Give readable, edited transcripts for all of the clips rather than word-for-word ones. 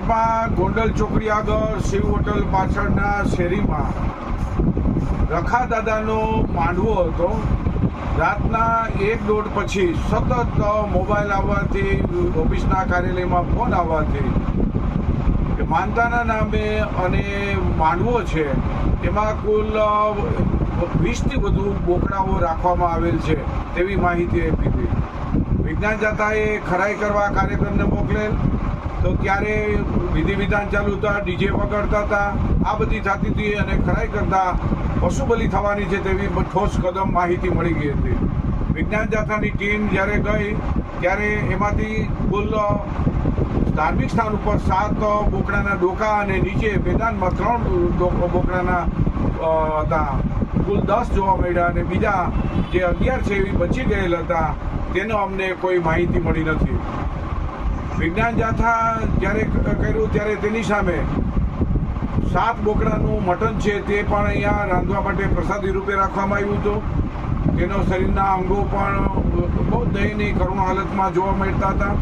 સુરતમાં ગોંડલ ચોકડી આગળ શિવ હોટલ પાછળના શેરીમાં રખા દાદાનો માંડવો હતો. રાતના 1-1:30 પછી સતત મોબાઈલ આવવાથી, ઓફિસના કાર્યાલયમાં ફોન આવવાથી કે માનતાના નામે અને માંડવો છે એમાં કુલ 20થી વધુ બોકડાઓ રાખવામાં આવેલ છે તેવી માહિતી આપી હતી. વિજ્ઞાન જાથાએ ખરાઈ કરવા કાર્યકરને મોકલેલ તો ત્યારે વિધિ વિધાન ચાલુ હતા, ડીજે વગાડતા હતા, આ બધી થતી હતી અને ખરાઈ કરતા પશુ બલિ થવાની છે તેવી ઠોસ કદમ માહિતી મળી ગઈ હતી. વિજ્ઞાન જાથાની ટીમ જ્યારે ગઈ ત્યારે એમાંથી કુલ ધાર્મિક સ્થાન ઉપર 7 બોકડાના ડોકા અને નીચે મેદાનમાં 3 બોકડાના હતા. કુલ 10 જોવા મળ્યા અને બીજા જે 11 છે એવી બચી ગયેલ હતા તેનો અમને કોઈ માહિતી મળી નથી. વિજ્ઞાન જાથા જ્યારે કર્યું ત્યારે તેની સામે 7 બોકડાનું મટન છે તે પણ અહીંયા રાંધવા માટે પ્રસાદી રૂપે રાખવામાં આવ્યું હતું. તેનો શરીરના અંગો પણ બહુ દયનીય કરુણ હાલતમાં જોવા મળતા હતા.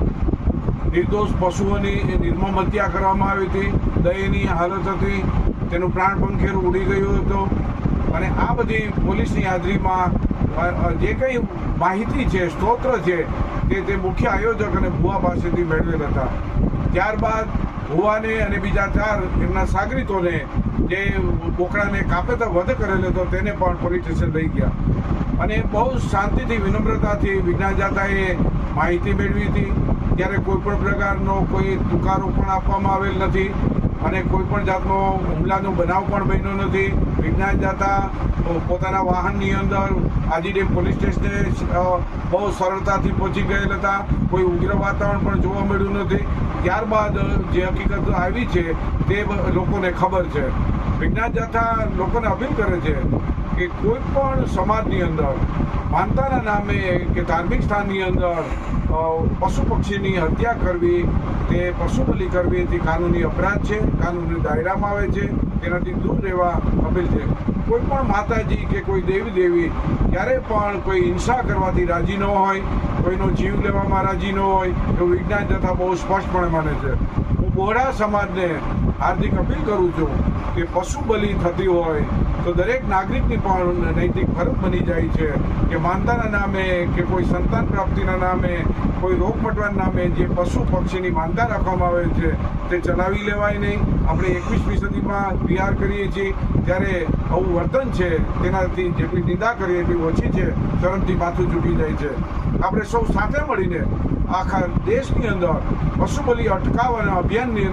નિર્દોષ પશુઓની નિર્મમ હત્યા કરવામાં આવી હતી, દયનીય હાલત હતી, તેનું પ્રાણ પંખેરું ઉડી ગયું હતું. અને આ બધી પોલીસની હાજરીમાં જે કંઈ માહિતી છે, સ્તોત્ર છે તે મુખ્ય આયોજક અને ભુવા પાસેથી મેળવેલ હતા. ત્યારબાદ ભુવાને અને બીજા 4 એમના સાગરીતોને જે બોકડાને કાપેતા વધ કરેલો હતો તેને પણ પોલીસ સ્ટેશન લઈ ગયા. અને બહુ શાંતિથી, વિનમ્રતાથી વિજ્ઞાન જાથાએ માહિતી મેળવી હતી. ત્યારે કોઈ પણ પ્રકારનો કોઈ તુકારો પણ આપવામાં આવેલ નથી અને કોઈ પણ જાતનો હુમલાનો બનાવ પણ બન્યો નથી. વિજ્ઞાન જાથા પોતાના વાહનની અંદર આજીડેમ પોલીસ સ્ટેશને બહુ સરળતાથી પહોંચી ગયેલ હતા. કોઈ ઉગ્ર વાતાવરણ પણ જોવા મળ્યું નથી. ત્યારબાદ જે હકીકત આવી છે તે લોકોને ખબર છે. વિજ્ઞાન જાથા લોકોને અપીલ કરે છે કે કોઈ પણ સમાજની અંદર માનતાના નામે કે ધાર્મિક સ્થાનની અંદર પશુ પક્ષીની હત્યા કરવી, તે પશુ બલિ કરવી તે કાનૂની અપરાધ છે, કાનૂની દાયરામાં આવે છે. તેનાથી દૂર રહેવા અપીલ છે. કોઈ પણ માતાજી કે કોઈ દેવી ક્યારે પણ કોઈ હિંસા કરવાથી રાજી ન હોય, કોઈનો જીવ લેવામાં રાજી ન હોય એવું વિજ્ઞાન જાથા બહુ સ્પષ્ટપણે માને છે. હું બોહરા સમાજને હાર્દિક અપીલ કરું છું કે પશુ બલિ થતી હોય તો દરેક નાગરિકની પણ નૈતિક ફરજ બની જાય છે કે માનતાના નામે કે કોઈ સંતાન પ્રાપ્તિના નામે, કોઈ રોગ મટવાના નામે જે પશુ પક્ષીની માનતા રાખવામાં આવે છે તે ચલાવી લેવાય નહીં. આપણે 21મી સદીમાં વિહાર કરીએ છીએ ત્યારે આવું વર્તન છે તેનાથી જેટલી નિંદા કરીએ એટલી ઓછી છે, શરમથી માથું ઝૂકી જાય છે. આપણે સૌ સાથે મળીને આખા દેશની અંદર પશુ બલિ અટકાવવાના અભિયાનની અંદર